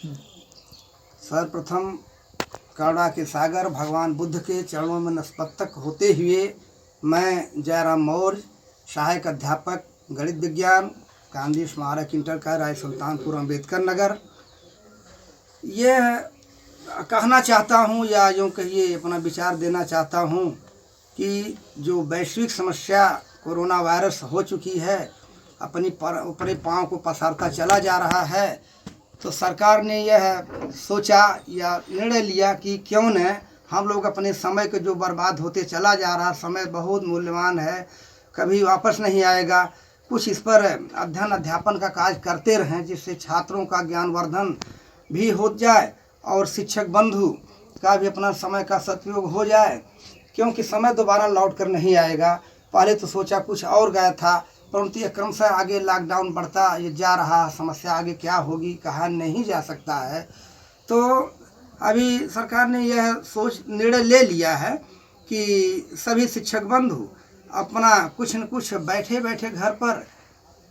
सर्वप्रथम करुणा के सागर भगवान बुद्ध के चरणों में नतमस्तक होते हुए मैं जयराम मौर्य, सहायक अध्यापक गणित विज्ञान, गांधी स्मारक इंटर का राय सुल्तानपुर अम्बेडकर नगर, यह कहना चाहता हूँ या यूँ कहिए अपना विचार देना चाहता हूँ कि जो वैश्विक समस्या कोरोना वायरस हो चुकी है, अपने पाँव को पसारता चला जा रहा है, तो सरकार ने यह सोचा या निर्णय लिया कि क्यों न हम लोग अपने समय के जो बर्बाद होते चला जा रहा, समय बहुत मूल्यवान है, कभी वापस नहीं आएगा, कुछ इस पर अध्ययन अध्यापन का कार्य करते रहें, जिससे छात्रों का ज्ञानवर्धन भी हो जाए और शिक्षक बंधु का भी अपना समय का सदुपयोग हो जाए, क्योंकि समय दोबारा लौट कर नहीं आएगा। पहले तो सोचा कुछ और गया था, परंतु यह क्रमशः आगे लॉकडाउन बढ़ता ये जा रहा, समस्या आगे क्या होगी कहा नहीं जा सकता है। तो अभी सरकार ने यह निर्णय ले लिया है कि सभी शिक्षक बंधु अपना कुछ न कुछ बैठे बैठे घर पर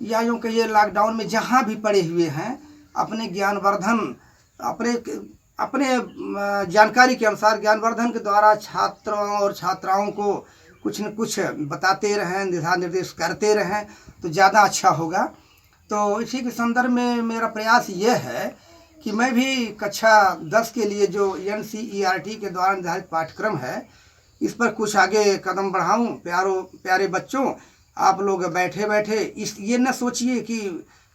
या यूँ कहिए लॉकडाउन में जहाँ भी पड़े हुए हैं, अपने ज्ञानवर्धन अपने जानकारी के अनुसार ज्ञानवर्धन के द्वारा छात्रों और छात्राओं को कुछ न कुछ बताते रहें, दिशा निर्देश करते रहें तो ज़्यादा अच्छा होगा। तो इसी के संदर्भ में मेरा प्रयास ये है कि मैं भी कक्षा 10 के लिए जो NCERT के द्वारा निर्धारित पाठ्यक्रम है, इस पर कुछ आगे कदम बढ़ाऊं। प्यारे बच्चों, आप लोग बैठे बैठे ये न सोचिए कि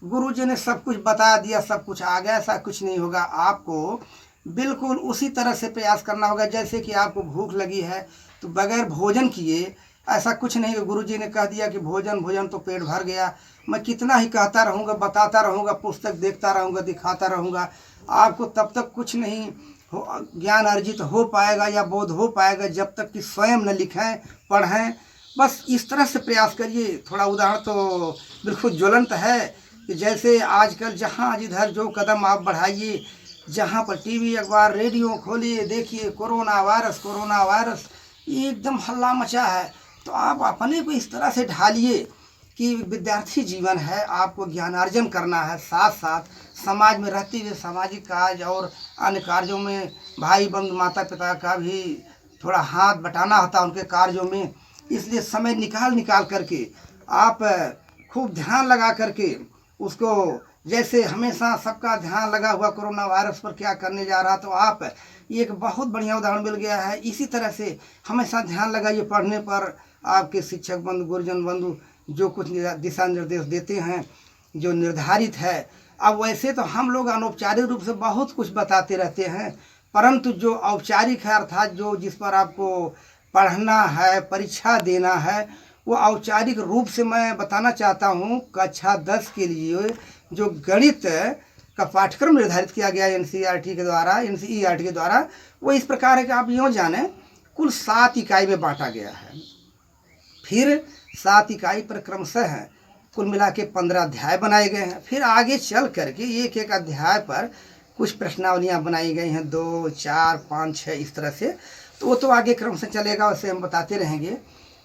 गुरुजी ने सब कुछ बता दिया, सब कुछ आ गया, ऐसा कुछ नहीं होगा। आपको बिल्कुल उसी तरह से प्रयास करना होगा जैसे कि आपको भूख लगी है तो बगैर भोजन किए, ऐसा कुछ नहीं कि गुरुजी ने कह दिया कि भोजन तो पेट भर गया, मैं कितना ही कहता रहूँगा, बताता रहूँगा, पुस्तक देखता रहूँगा, दिखाता रहूँगा, आपको तब तक कुछ नहीं ज्ञान अर्जित हो पाएगा या बोध हो पाएगा जब तक कि स्वयं न लिखें पढ़ें। बस इस तरह से प्रयास करिए। थोड़ा उदाहरण तो बिल्कुल ज्वलंत है कि जैसे आजकल जहाँ जिधर जो कदम आप बढ़ाइए, जहाँ पर टीवी अखबार रेडियो खोलिए, देखिए कोरोना वायरस एकदम हल्ला मचा है। तो आप अपने को इस तरह से ढालिए कि विद्यार्थी जीवन है, आपको ज्ञानार्जन करना है, साथ साथ समाज में रहते हुए सामाजिक कार्य और अन्य कार्यों में भाई बंधु माता पिता का भी थोड़ा हाथ बटाना होता है उनके कार्यों में। इसलिए समय निकाल करके आप खूब ध्यान लगा करके उसको, जैसे हमेशा सबका ध्यान लगा हुआ कोरोना वायरस पर क्या करने जा रहा, तो आप एक बहुत बढ़िया उदाहरण मिल गया है। इसी तरह से हमेशा ध्यान लगाइए पढ़ने पर। आपके शिक्षक बंधु गुरुजन बंधु जो कुछ दिशा निर्देश देते हैं जो निर्धारित है, अब वैसे तो हम लोग अनौपचारिक रूप से बहुत कुछ बताते रहते हैं, परंतु जो औपचारिक है अर्थात जो जिस पर आपको पढ़ना है, परीक्षा देना है, वो औपचारिक रूप से मैं बताना चाहता हूँ। कक्षा 10 के लिए जो गणित का पाठ्यक्रम निर्धारित किया गया NCERT के द्वारा, वो इस प्रकार है कि आप यूँ जानें कुल 7 इकाई में बांटा गया है। फिर 7 इकाई पर क्रमशः है कुल मिला के 15 अध्याय बनाए गए हैं। फिर आगे चल करके एक एक अध्याय पर कुछ प्रश्नावलियाँ बनाई गई हैं, 2, 4, 5, 6 इस तरह से। तो वो तो आगे क्रम से चलेगा, वैसे हम बताते रहेंगे।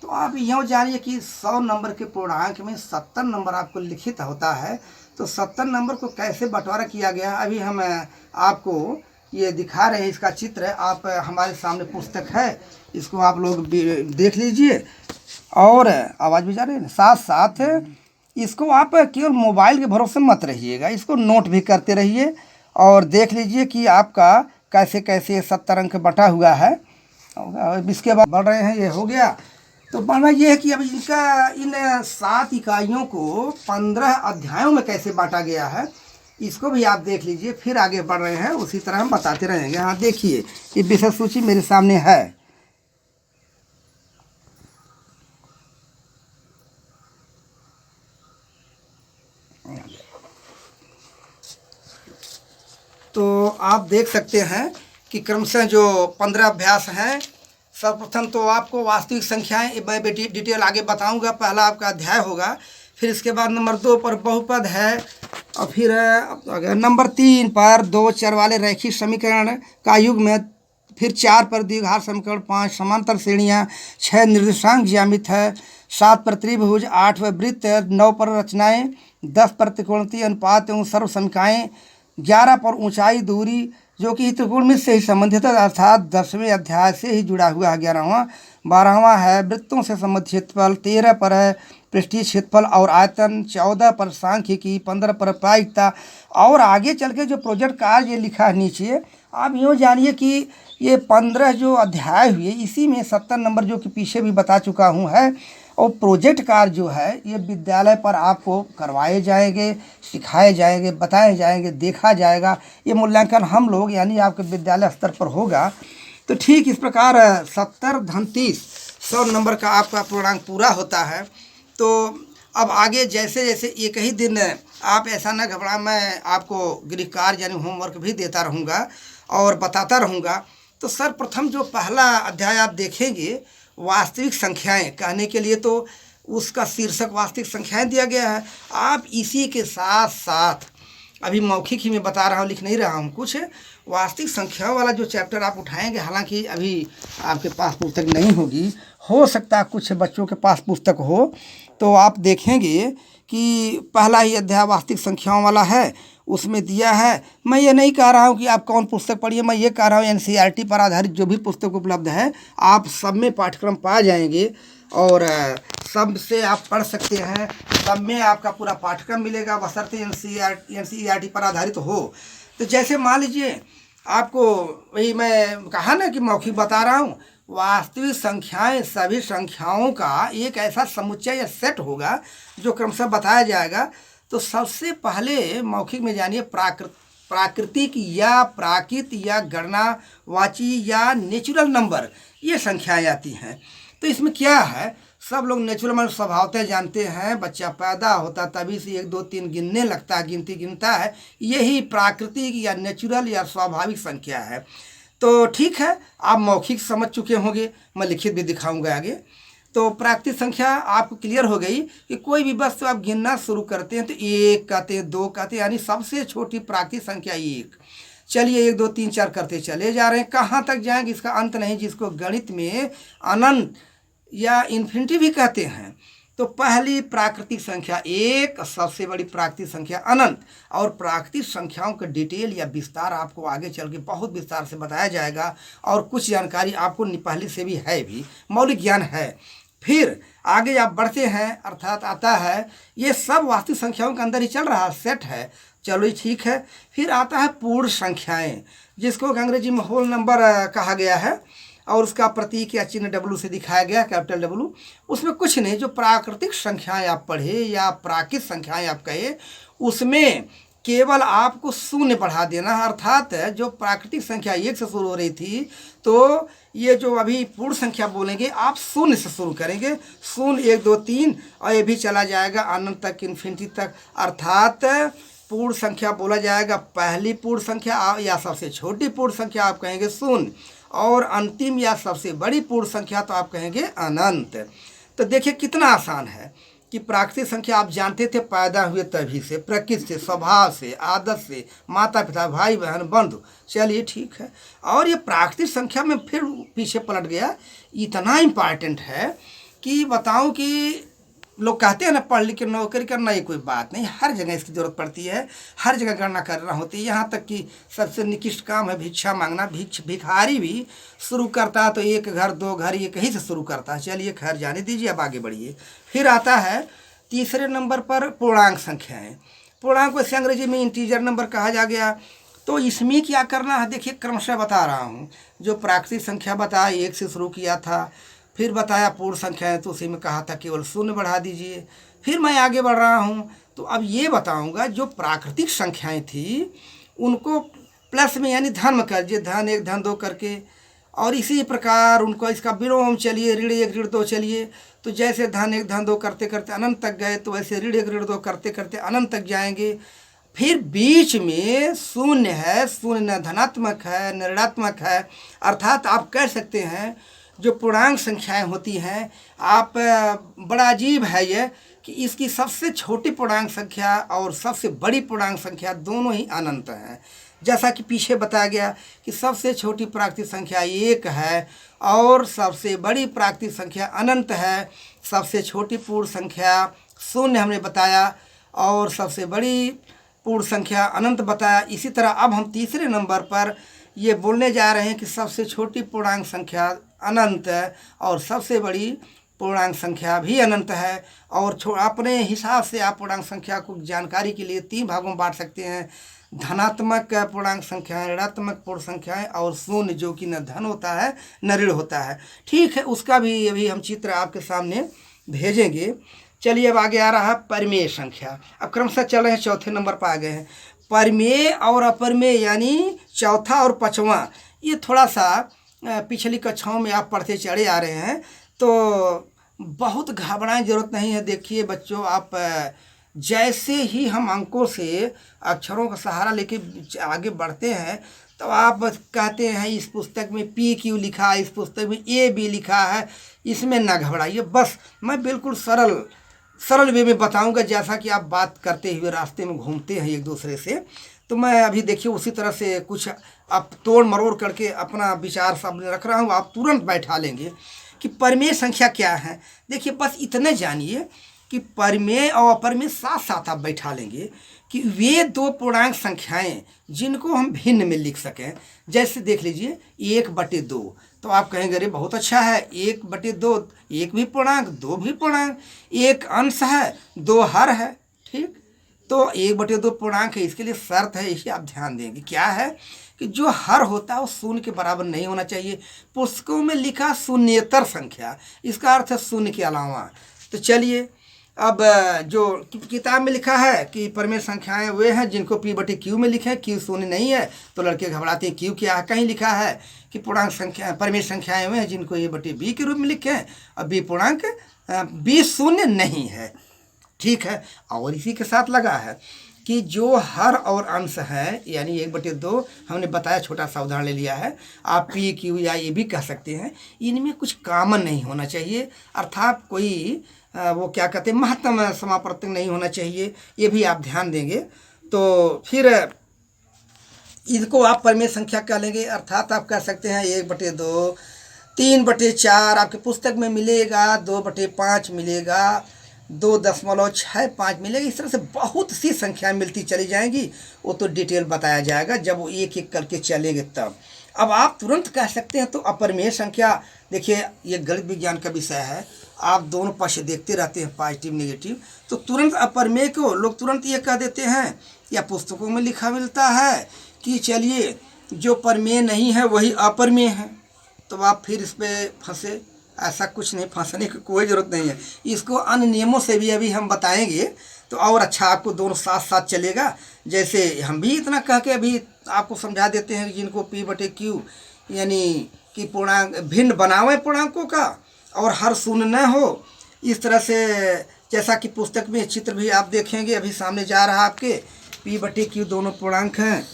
तो आप यूँ जानिए कि 100 नंबर के पूर्णांक में 70 नंबर आपको लिखित होता है। तो 70 नंबर को कैसे बंटवारा किया गया, अभी हम आपको ये दिखा रहे हैं। इसका चित्र आप हमारे सामने पुस्तक है, इसको आप लोग देख लीजिए और आवाज़ भी जा रही है। साथ साथ इसको आप केवल मोबाइल के भरोसे मत रहिएगा, इसको नोट भी करते रहिए और देख लीजिए कि आपका कैसे कैसे 70 अंक बटा हुआ है। इसके बाद बढ़ रहे हैं, ये हो गया। तो बढ़ना ये है कि अब इन 7 इकाइयों को 15 अध्यायों में कैसे बांटा गया है, इसको भी आप देख लीजिए। फिर आगे बढ़ रहे हैं, उसी तरह हम बताते रहेंगे। हाँ देखिए, ये विषय सूची मेरे सामने है। तो आप देख सकते हैं कि क्रमशः जो 15 अभ्यास हैं, सर्वप्रथम तो आपको वास्तविक संख्याएं मैं डिटेल आगे बताऊंगा, पहला आपका अध्याय होगा। फिर इसके बाद नंबर 2 पर बहुपद है, और फिर नंबर 3 पर 2 चर वाले रैखिक समीकरण का युग्म, फिर 4 पर द्विघात समीकरण, 5 समांतर श्रेणियाँ, 6 निर्देशांक ज्यामिति है, 7 पर त्रिभुज, 8 पर वृत्त, 9 पर रचनाएं, 10 पर त्रिकोणीय अनुपात एवं सर्व समीकरणाएं, 11 पर ऊंचाई दूरी जो कि त्रिकोणमिति से ही संबंधित है, अर्थात 10वें अध्याय से ही जुड़ा हुआ है 11वां। 12वां है वृत्तों से संबंधित क्षेत्रफल। 13 पर है पृष्ठीय क्षेत्रफल और आयतन। 14 पर सांख्यिकी। 15 पर प्रायिकता। और आगे चल के जो प्रोजेक्ट कार्य ये लिखा है नीचे, आप यूँ जानिए कि ये 15 जो अध्याय हुए इसी में 70 नंबर जो कि पीछे भी बता चुका हूँ है। और प्रोजेक्ट कार्य जो है ये विद्यालय पर आपको करवाए जाएंगे, सिखाए जाएंगे, बताए जाएंगे, देखा जाएगा। ये मूल्यांकन हम लोग यानी आपके विद्यालय स्तर पर होगा। तो ठीक इस प्रकार 70 धन 30 100 नंबर का आपका पूर्णांक पूरा होता है। तो अब आगे जैसे जैसे एक ही दिन आप ऐसा ना घबरा, मैं आपको गृह कार्य यानी होमवर्क भी देता रहूँगा और बताता रहूँगा। तो सर्वप्रथम जो पहला अध्याय आप देखेंगे वास्तविक संख्याएं, कहने के लिए तो उसका शीर्षक वास्तविक संख्याएं दिया गया है। आप इसी के साथ साथ अभी मौखिक ही मैं बता रहा हूँ, लिख नहीं रहा हूँ कुछ। वास्तविक संख्याओं वाला जो चैप्टर आप उठाएंगे, हालांकि अभी आपके पास पुस्तक नहीं होगी, हो सकता है कुछ बच्चों के पास पुस्तक हो, तो आप देखेंगे कि पहला ही अध्याय वास्तविक संख्याओं वाला है। उसमें दिया है, मैं ये नहीं कह रहा हूँ कि आप कौन पुस्तक पढ़िए, मैं ये कह रहा हूँ एनसीईआरटी पर आधारित जो भी पुस्तक उपलब्ध है आप सब में पाठ्यक्रम पा जाएंगे और सब से आप पढ़ सकते हैं। सब में आपका पूरा पाठ्यक्रम मिलेगा, बशर्ते एनसीईआरटी पर आधारित हो। तो जैसे मान लीजिए आपको वही मैं कहा ना कि मौखिक बता रहा हूँ, वास्तविक संख्याएं सभी संख्याओं का एक ऐसा समुच्चय या सेट होगा जो क्रमशः बताया जाएगा। तो सबसे पहले मौखिक में जानिए प्राकृतिक या प्राकृत या गणनावाची या नेचुरल नंबर, ये संख्याएं आती हैं। तो इसमें क्या है, सब लोग नेचुरल नंबर स्वभावतः जानते हैं। बच्चा पैदा होता तभी से 1 2 3 गिनने लगता है, गिनती गिनता है, यही प्राकृतिक या नेचुरल या स्वाभाविक संख्या है। तो ठीक है, आप मौखिक समझ चुके होंगे, मैं लिखित भी दिखाऊंगा आगे। तो प्राकृतिक संख्या आपको क्लियर हो गई कि कोई भी वस्तु आप गिनना शुरू करते हैं तो 1 कहते हैं, 2 कहते हैं, यानी सबसे छोटी प्राकृतिक संख्या 1। चलिए 1 2 3 4 करते चले जा रहे हैं, कहाँ तक जाएंगे इसका अंत नहीं, जिसको गणित में अनंत या इन्फिनिटी भी कहते हैं। तो पहली प्राकृतिक संख्या 1, सबसे बड़ी प्राकृतिक संख्या अनंत। और प्राकृतिक संख्याओं का डिटेल या विस्तार आपको आगे चल के बहुत विस्तार से बताया जाएगा और कुछ जानकारी आपको पहले से भी है, भी मौलिक ज्ञान है। फिर आगे आप बढ़ते हैं, अर्थात आता है ये सब वास्तविक संख्याओं के अंदर ही चल रहा सेट है, चलो ठीक है। फिर आता है पूर्ण संख्याएं, जिसको अंग्रेजी में होल नंबर कहा गया है और उसका प्रतीक या चिन्ह W से दिखाया गया, कैपिटल W। उसमें कुछ नहीं, जो प्राकृतिक संख्याएं आप पढ़े या प्राकृतिक संख्याएं आप कहे, उसमें केवल आपको शून्य बढ़ा देना है। अर्थात जो प्राकृतिक संख्या 1 से शुरू हो रही थी, तो ये जो अभी पूर्ण संख्या बोलेंगे आप शून्य से शुरू करेंगे, 0 1 2 3 और ये भी चला जाएगा अनंत तक, इन्फिनिटी तक। अर्थात पूर्ण संख्या बोला जाएगा पहली पूर्ण संख्या या सबसे छोटी पूर्ण संख्या आप कहेंगे 0, और अंतिम या सबसे बड़ी पूर्ण संख्या तो आप कहेंगे अनंत। तो देखिए कितना आसान है कि प्राकृतिक संख्या आप जानते थे पैदा हुए तभी से, प्रकृति से, स्वभाव से, आदत से, माता पिता, भाई बहन, बंधु, चलिए ठीक है। और ये प्राकृतिक संख्या में फिर पीछे पलट गया, इतना इम्पॉर्टेंट है कि बताऊं कि लोग कहते हैं ना पढ़ लिख के नौकरी करना, ये कोई बात नहीं, हर जगह इसकी ज़रूरत पड़ती है, हर जगह गणना करना होती है। यहाँ तक कि सबसे निकृष्ट काम है भिक्षा मांगना। भिखारी भी शुरू करता है तो 1 घर 2 घर ये कहीं से शुरू करता है। चलिए खैर जाने दीजिए, अब आगे बढ़िए। फिर आता है तीसरे नंबर पर पूर्णांक संख्याएँ। पूर्णांक को अंग्रेजी में इंटीजर नंबर कहा जा गया। तो इसमें क्या करना है, देखिए क्रमशः बता रहा हूँ। जो प्राकृतिक संख्या बताया 1 से शुरू किया था, फिर बताया पूर्ण संख्या है तो उसी में कहा था केवल 0 बढ़ा दीजिए। फिर मैं आगे बढ़ रहा हूँ, तो अब ये बताऊँगा जो प्राकृतिक संख्याएं थी उनको प्लस में यानी धन में कर दीजिए, धन 1 धन 2 करके। और इसी प्रकार उनको इसका विलोम चलिए, ऋण 1 ऋण 2 चलिए। तो जैसे धन 1 धन 2 करते करते अनंत तक गए, तो वैसे ऋण 1 ऋण 2 करते करते अनंत तक जाएंगे। फिर बीच में 0 है, 0 न धनात्मक है न ऋणात्मक है। अर्थात आप कह सकते हैं जो पूर्णांक संख्याएं होती हैं, आप बड़ा अजीब है ये कि इसकी सबसे छोटी पूर्णांक संख्या और सबसे बड़ी पूर्णांक संख्या दोनों ही अनंत हैं। जैसा कि पीछे बताया गया कि सबसे छोटी प्राकृतिक संख्या 1 है और सबसे बड़ी प्राकृतिक संख्या अनंत है। सबसे छोटी पूर्ण संख्या 0 हमने बताया और सबसे बड़ी पूर्ण संख्या अनंत बताया। इसी तरह अब हम तीसरे नंबर पर ये बोलने जा रहे हैं कि सबसे छोटी पूर्णांक संख्या अनंत और सबसे बड़ी पूर्णांक संख्या भी अनंत है। और अपने हिसाब से आप पूर्णांक संख्या को जानकारी के लिए 3 भागों में बांट सकते हैं: धनात्मक पूर्णांक संख्याएं, ऋणात्मक पूर्ण संख्याएं और शून्य जो कि न धन होता है न ऋण होता है। ठीक है, उसका भी अभी हम चित्र आपके सामने भेजेंगे। चलिए अब आगे आ रहा है परिमेय संख्या। अब क्रमशः चल रहे हैं, चौथे नंबर पर आ गए हैं। परिमेय और अपरिमेय यानी चौथा और पांचवा, ये थोड़ा सा पिछली कक्षाओं में आप पढ़ते चढ़े आ रहे हैं, तो बहुत घबराने जरूरत नहीं है। देखिए बच्चों, आप जैसे ही हम अंकों से अक्षरों का सहारा लेके आगे बढ़ते हैं तो आप कहते हैं इस पुस्तक में PQ लिखा है, इस पुस्तक में AB लिखा है, इसमें ना घबराइए। बस मैं बिल्कुल सरल वे में बताऊंगा, जैसा कि आप बात करते हुए रास्ते में घूमते हैं एक दूसरे से। तो मैं अभी देखिए उसी तरह से कुछ आप तोड़ मरोड़ करके अपना विचार सामने रख रहा हूँ, आप तुरंत बैठा लेंगे कि परिमेय संख्या क्या है। देखिए बस इतने जानिए कि परिमेय और अपरिमेय साथ साथ आप बैठा लेंगे कि वे 2 पूर्णांक संख्याएं जिनको हम भिन्न में लिख सकें। जैसे देख लीजिए 1/2, तो आप कहेंगे अरे बहुत अच्छा है, 1/2, 1 भी पूर्णांक 2 भी पूर्णांक, 1 अंश है 2 हर है। ठीक, तो 1/2 पूर्णांक है, इसके लिए शर्त है, इसे आप ध्यान देंगे। क्या है कि जो हर होता है वो शून्य के बराबर नहीं होना चाहिए। पुस्तकों में लिखा शून्येतर संख्या, इसका अर्थ है शून्य के अलावा। तो चलिए अब जो किताब में लिखा है कि परिमेय संख्याएं वे हैं जिनको P/Q में लिखें, Q शून्य नहीं है तो लड़के घबराते हैं Q क्या है। कहीं लिखा है कि पूर्णांक संख्या परिमेय संख्याएं वे हैं जिनको A/B के रूप में लिखें और B पूर्णांक B शून्य नहीं है। ठीक है, और इसी के साथ लगा है कि जो हर और अंश है यानी 1/2 हमने बताया, छोटा सा उदाहरण ले लिया है। आप PQ या ये भी कह सकते हैं, इनमें कुछ कॉमन नहीं होना चाहिए, अर्थात कोई वो क्या कहते हैं महत्तम समापवर्तक नहीं होना चाहिए। ये भी आप ध्यान देंगे। तो फिर इनको आप परिमेय संख्या कह लेंगे, अर्थात आप कह सकते हैं 1/2, 3/4 आपके पुस्तक में मिलेगा, 2/5 मिलेगा, 2.65 मिलेगा। इस तरह से बहुत सी संख्याएं मिलती चली जाएंगी, वो तो डिटेल बताया जाएगा जब वो एक एक करके चलेंगे तब। अब आप तुरंत कह सकते हैं तो अपरिमेय संख्या, देखिए ये गणित विज्ञान का विषय है, आप दोनों पक्ष देखते रहते हैं, पॉजिटिव नेगेटिव, तो तुरंत अपरिमेय को लोग तुरंत ये कह देते हैं या पुस्तकों में लिखा मिलता है कि चलिए जो परिमेय नहीं है वही अपरिमेय है। तो आप फिर इस पर फंसे, ऐसा कुछ नहीं, फंसने की कोई ज़रूरत नहीं है। इसको अन्य नियमों से भी अभी हम बताएंगे तो और अच्छा आपको दोनों साथ साथ चलेगा। जैसे हम भी इतना कह के अभी आपको समझा देते हैं जिनको P/Q यानी कि पूर्णांक भिन्न बनावें पूर्णांकों का और हर शून्य न हो। इस तरह से जैसा कि पुस्तक में चित्र भी आप देखेंगे, अभी सामने जा रहा है आपके, P/Q दोनों पूर्णांक हैं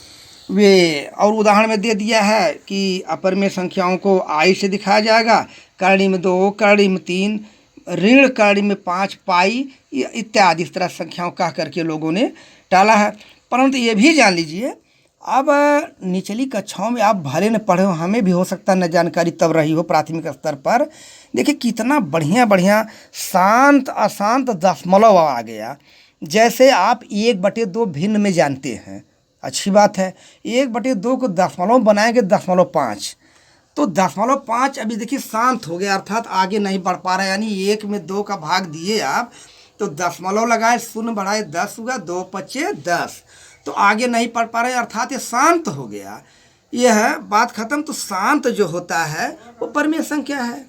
वे, और उदाहरण में दे दिया है कि अपरिमेय संख्याओं को I से दिखाया जाएगा, करणी में 2, करणी में 3, ऋण करणी में 5 पाई इत्यादि। इस तरह संख्याओं कह करके लोगों ने टाला है। परंतु ये भी जान लीजिए, अब निचली कक्षाओं में आप भले न पढ़े हो, हमें भी हो सकता है न जानकारी तब रही हो प्राथमिक स्तर पर। देखिए कितना बढ़िया बढ़िया शांत अशांत दशमलव आ गया। जैसे आप 1/2 भिन्न में जानते हैं, अच्छी बात है, 1/2 को दशमलव बनाएंगे 0.5, तो 0.5 अभी देखिए शांत हो गया, अर्थात आगे नहीं बढ़ पा रहा है। यानी 1 में 2 का भाग दिए आप तो दशमलव लगाए, शून्य बढ़ाए 10 हुआ, 2×5 = 10, तो आगे नहीं पढ़ पा रहे, अर्थात ये शांत हो गया। यह है बात खत्म। तो शांत जो होता है वो परिमेय संख्या है।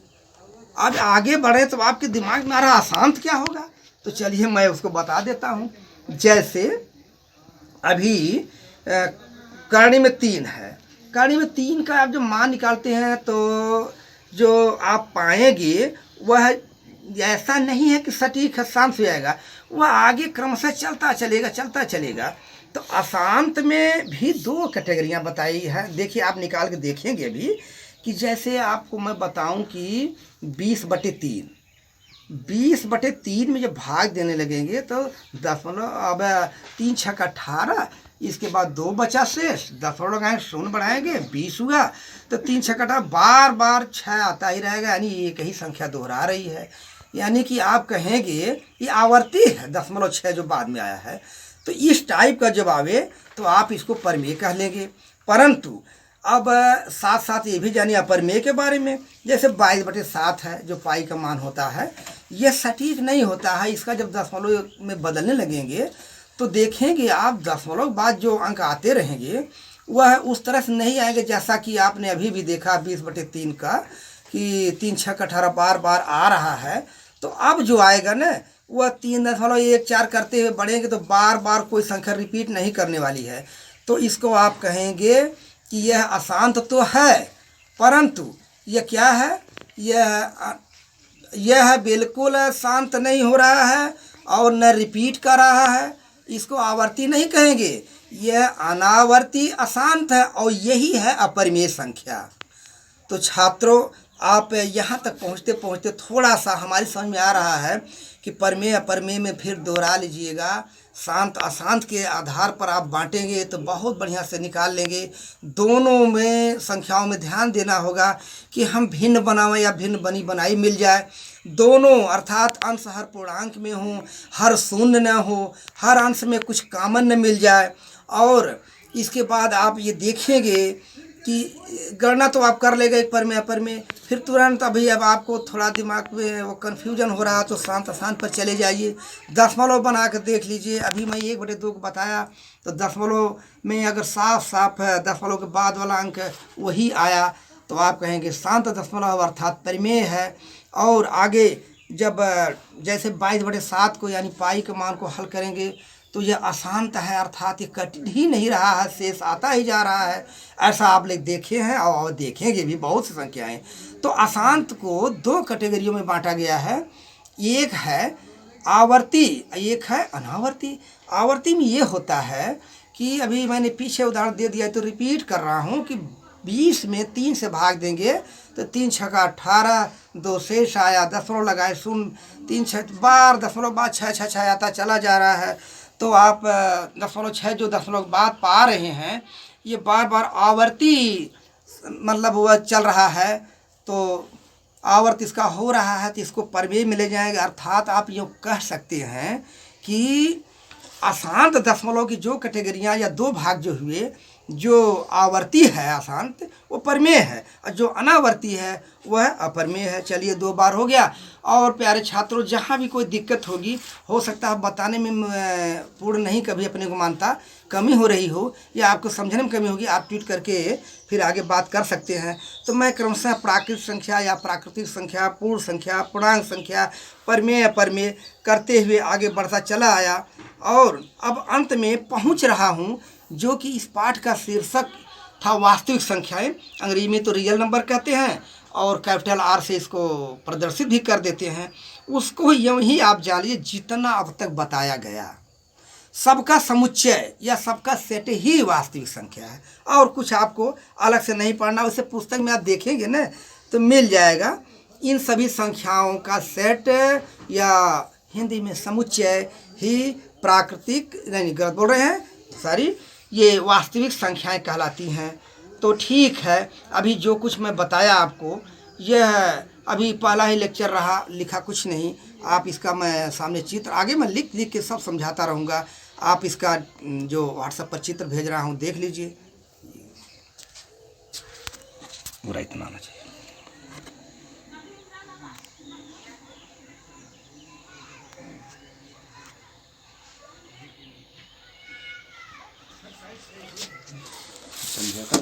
अब आगे बढ़े तो आपके दिमाग में आ रहा अशांत क्या होगा, तो चलिए मैं उसको बता देता हूँ। जैसे अभी करणी में 3 है, करणी में 3 का आप जब मान निकालते हैं तो जो आप पाएंगे वह ऐसा नहीं है कि सटीक है शांत हो जाएगा, वह आगे क्रमशः चलता चलेगा। तो अशांत में भी 2 कैटेगरियां बताई है। देखिए आप निकाल के देखेंगे अभी कि जैसे आपको मैं बताऊं कि 20/3 में जब भाग देने लगेंगे तो दशमलव, अब 3 × 6 = 18, इसके बाद 2 बचा शेष, दशमलव लगाएंगे, शून्य बढ़ाएंगे, 20 हुआ, तो 3 × 6 = 18, बार बार 6 आता ही रहेगा, यानी एक ही संख्या दोहरा रही है। यानी कि आप कहेंगे ये आवर्ती है 0.6 जो बाद में आया है। तो इस टाइप का जब आवे तो आप इसको परमेय कह लेंगे। परंतु अब साथ साथ ये भी जानिए अपरमेय के बारे में, जैसे 22/7 है जो पाई का मान होता है, यह सटीक नहीं होता है। इसका जब दशमलव में बदलने लगेंगे तो देखेंगे आप दशमलव बाद जो अंक आते रहेंगे वह उस तरह से नहीं आएंगे जैसा कि आपने अभी भी देखा 20/3 का कि 3 6 18 बार बार आ रहा है। तो अब जो आएगा ना वह 3.14 करते हुए बढ़ेंगे तो बार बार कोई संख्या रिपीट नहीं करने वाली है। तो इसको आप कहेंगे कि यह अशांत तो है, परंतु यह क्या है, यह बिल्कुल शांत नहीं हो रहा है और न रिपीट कर रहा है। इसको आवर्ती नहीं कहेंगे, यह अनावर्ती अशांत है और यही है अपरिमेय संख्या। तो छात्रों, आप यहाँ तक पहुँचते पहुँचते थोड़ा सा हमारी समझ में आ रहा है कि परमेय अपरमेय में फिर दोहरा लीजिएगा। शांत अशांत के आधार पर आप बांटेंगे तो बहुत बढ़िया से निकाल लेंगे। दोनों में संख्याओं में ध्यान देना होगा कि हम भिन्न बनावें या भिन्न बनी बनाई मिल जाए। दोनों अर्थात अंश हर पूर्णांक में हो, हर शून्य न हो, हर अंश में कुछ कॉमन न मिल जाए। और इसके बाद आप ये देखेंगे कि गणना तो आप कर लेगा एक परमेय अपरमेय, फिर तुरंत अभी अब आपको थोड़ा दिमाग में वो कन्फ्यूजन हो रहा है तो शांत अशांत पर चले जाइए। दशमलव बना कर देख लीजिए। अभी मैं 1/2 को बताया तो दशमलव में अगर साफ साफ है दशमलव के बाद वाला अंक वही आया तो आप कहेंगे शांत दशमलव अर्थात परिमेय है। और आगे जब जैसे 22/7 को यानी पाई के मान को हल करेंगे तो यह अशांत है अर्थात ये कट ही नहीं रहा है, शेष आता ही जा रहा है। ऐसा आप लोग देखे हैं और देखेंगे भी बहुत सी संख्याएं। तो अशांत को 2 कैटेगरियों में बांटा गया है, एक है आवर्ती, एक है अनावर्ती। आवर्ती में ये होता है कि अभी मैंने पीछे उदाहरण दे दिया तो रिपीट कर रहा हूँ कि 20 में 3 से भाग देंगे तो 3 छक्का 18, 2 शेष आया, दशमलव लगाए 0, 3 6 बार दशमलव बाद 6 6 6 आता चला जा रहा है। तो आप 0.6 जो दशमलव बाद पा रहे हैं ये बार बार आवर्ती मतलब वह चल रहा है तो आवर्त इसका हो रहा है तो इसको परमेय में ले जाएंगे। अर्थात आप यूँ कह सकते हैं कि अशांत दशमलव की जो कैटेगरियाँ या 2 भाग जो हुए, जो आवर्ती है अशांत वो परमेय है और जो अनावर्ती है वह अपरमेय है। चलिए 2 बार हो गया। और प्यारे छात्रों, जहाँ भी कोई दिक्कत होगी, हो सकता है बताने में पूर्ण नहीं कभी अपने को मानता, कमी हो रही हो या आपको समझने में कमी होगी, आप ट्वीट करके फिर आगे बात कर सकते हैं। तो मैं क्रमशः प्राकृतिक संख्या या प्राकृतिक संख्या, पूर्ण संख्या, पूर्णांक संख्या, परमेय अपरमेय करते हुए आगे बढ़ता चला आया और अब अंत में पहुँच रहा हूँ जो कि इस पाठ का शीर्षक था वास्तविक संख्याएं। अंग्रेजी में तो रियल नंबर कहते हैं और कैपिटल R से इसको प्रदर्शित भी कर देते हैं। उसको यूँ ही आप जानिए जितना अब तक बताया गया सबका समुच्चय या सबका सेट ही वास्तविक संख्या है और कुछ आपको अलग से नहीं पढ़ना। उसे पुस्तक में आप देखेंगे ना तो मिल जाएगा। इन सभी संख्याओं का सेट या हिंदी में समुच्चय ही प्राकृतिक नहीं गलत बोल रहे हैं सॉरी ये वास्तविक संख्याएं कहलाती हैं। तो ठीक है, अभी जो कुछ मैं बताया आपको यह अभी पहला ही लेक्चर रहा, लिखा कुछ नहीं। आप इसका मैं सामने चित्र आगे मैं लिख लिख के सब समझाता रहूँगा। आप इसका जो व्हाट्सएप पर चित्र भेज रहा हूँ देख लीजिए। पूरा इतना आना चाहिए। समझा?